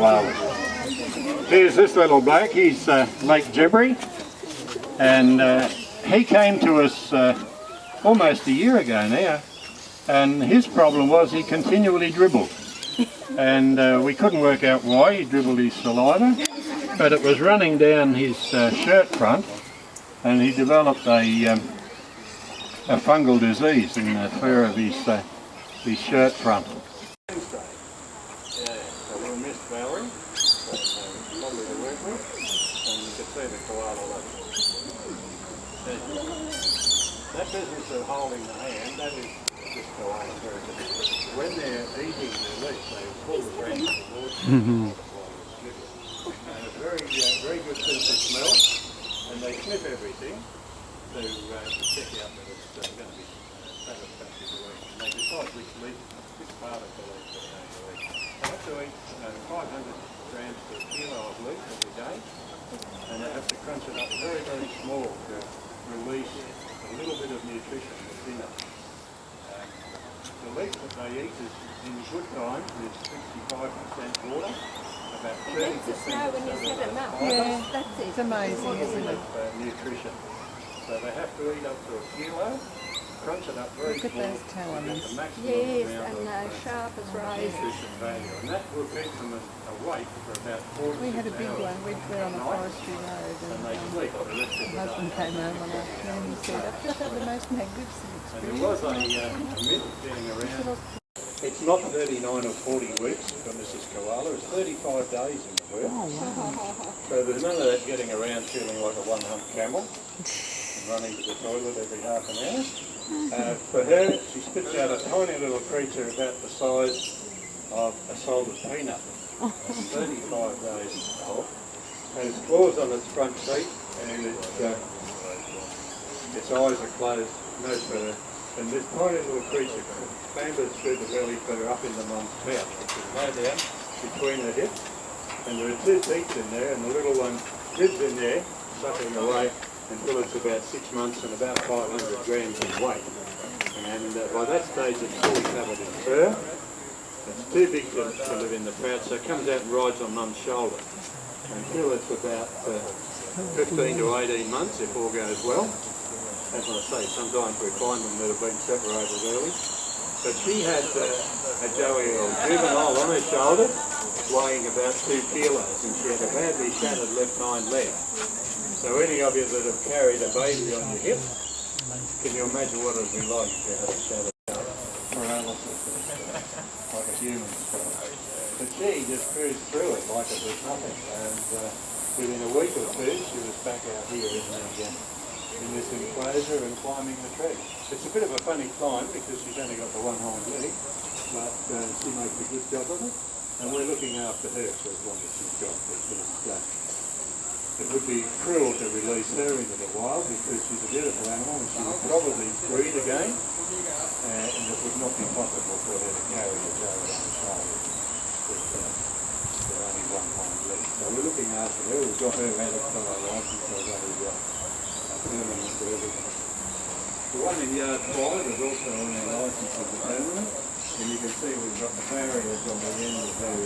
koalas. Here's this little bloke, he's Lake Gibbery, and he came to us almost a year ago now, and his problem was he continually dribbled. And we couldn't work out why. He dribbled his saliva, but it was running down his shirt front, and he developed a fungal disease in the fur of his shirt front. Yeah, so we'll miss Valerie, lovely to work with, and you can see the koala. That business of holding the hand, that is just koala person. When they're eating their leaf, they pull the branch towards them. Very good sense of smell, and they sniff everything to check out that it's going to be satisfactory to eat. And they decide which part of the leaf they're going to eat. They have to eat 500 grams per kilo of leaf every day, and they have to crunch it up very, very small to release a little bit of nutrition within it. The leaf that they eat is, in good times, is 65% water, about 30% yeah, that's it. It's amazing, isn't it? Nutrition. So they have to eat up to a kilo, crunch it up very small. Look at those talons. Yes, and sharp as razors. Nutrition value, and that will keep them awake for about 4 We had a big one. We were on a forestry road, and they sleep for the rest of the my husband came home one afternoon and he said, "I've just had the most magnificent And there experience." was a myth getting around. It's not 39 or 40 weeks for Mrs. Koala, it's 35 days in the world. Oh, wow. So there's none of that getting around feeling like a one-hump camel and running to the toilet every half an hour. For her, she spits out a tiny little creature about the size of a salted peanut. It's 35 days old. Has claws on its front feet, and its eyes are closed, no fur. And this tiny little creature clambers through the belly fur up into mum's pouch, which is low down between the hips. And there are 2 teeth in there, and the little one lives in there, sucking away until it's about 6 months and about 500 grams in weight. And by that stage it's fully covered in fur. It's too big to live in the pouch, so it comes out and rides on mum's shoulder until it's about 15 to 18 months, if all goes well. As I say, sometimes we find them that have been separated early. But she had a Joey or juvenile on her shoulder, weighing about 2 kilos, and she had a badly shattered left hind leg. So any of you that have carried a baby on your hip, can you imagine what it would be like if you had a shattered paralysis, like a human skull? But she just cruised through it like it was nothing, and within a week or 2 she was back out here in this enclosure and climbing the tree. It's a bit of a funny climb because she's only got the one hind leg, but she makes a good job of it, and we're looking after her for as long as she's got, because it would be cruel to release her into the wild because she's a beautiful animal and she would probably breed again, and it would not be possible for her to carry a Joey on the shoulder with only one hind leg. So we're looking after her. We've got her out of fellow license, so permanent for everything. The one in yard 5 is also on our licence as a permanent, and you can see we've got the barriers on the end of her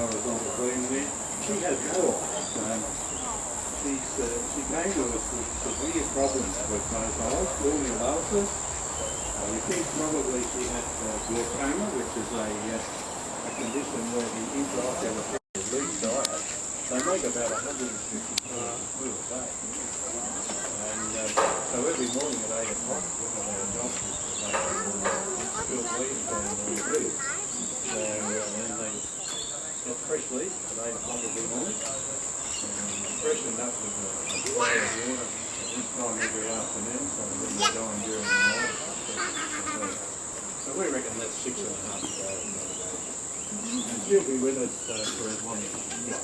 horizontal beam there. She has more. She came to us with severe problems with both eyes, scoliosis. We think probably she had glaucoma, which is a condition where the intraocular fluid leaks diet. They make about 150 fluid a day. And so every morning at 8 o'clock, one of our doctors spilled leaf and leaves. So then they get fresh leaf at 8 o'clock every morning, and freshened up with a spray of water at this time every afternoon, so then they go on during the night. So we reckon that's 6.5 days. And she'll be with us for as long as she's got.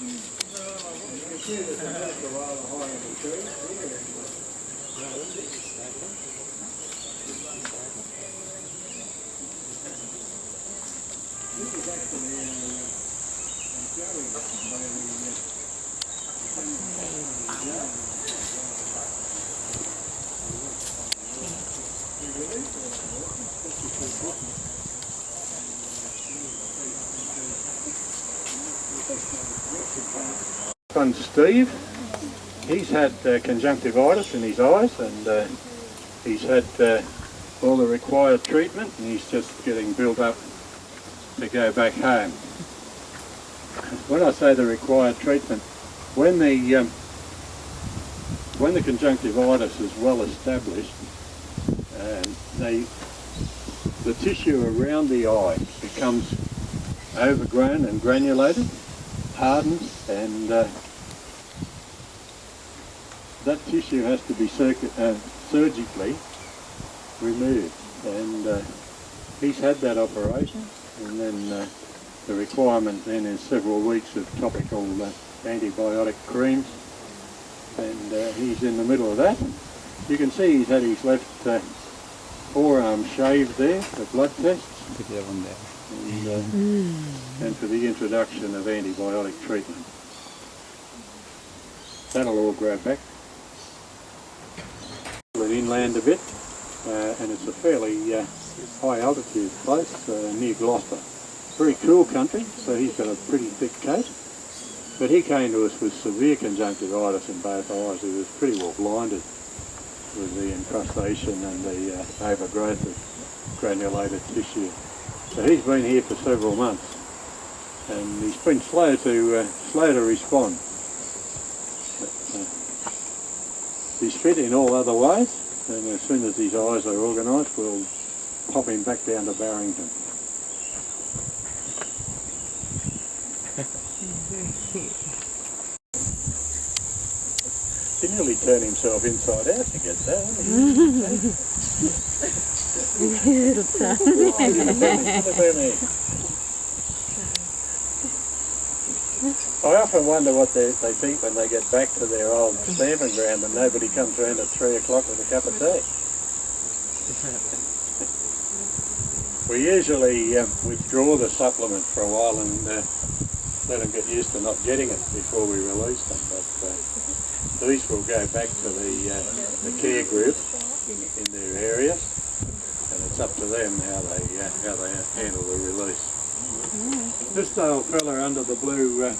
You can see there's a koala high in the tree. This is actually Joey. one's Steve. He's had conjunctivitis in his eyes, and he's had all the required treatment, and he's just getting built up to go back home. When I say the required treatment, when the conjunctivitis is well established, the tissue around the eye becomes overgrown and granulated, hardens, and that tissue has to be surgically removed. And he's had that operation, and then the requirement then is several weeks of topical antibiotic creams, and he's in the middle of that. You can see he's had his left forearm shaved there for blood tests, and for the introduction of antibiotic treatment. That'll all grow back. Inland a bit, and it's a fairly high altitude place near Gloucester. Very cool country, so he's got a pretty thick coat. But he came to us with severe conjunctivitis in both eyes. He was pretty well blinded with the incrustation and the overgrowth of granulated tissue. So he's been here for several months, and he's been slow to respond. But, he's fit in all other ways, and as soon as his eyes are organised, we'll pop him back down to Barrington. He nearly turned himself inside out to get that. I often wonder what they think when they get back to their old stamping ground and nobody comes around at 3 o'clock with a cup of tea. We usually withdraw the supplement for a while and let them get used to not getting it before we release them. But these will go back to the care group in their areas, and it's up to them how they handle the release. This old fella under the blue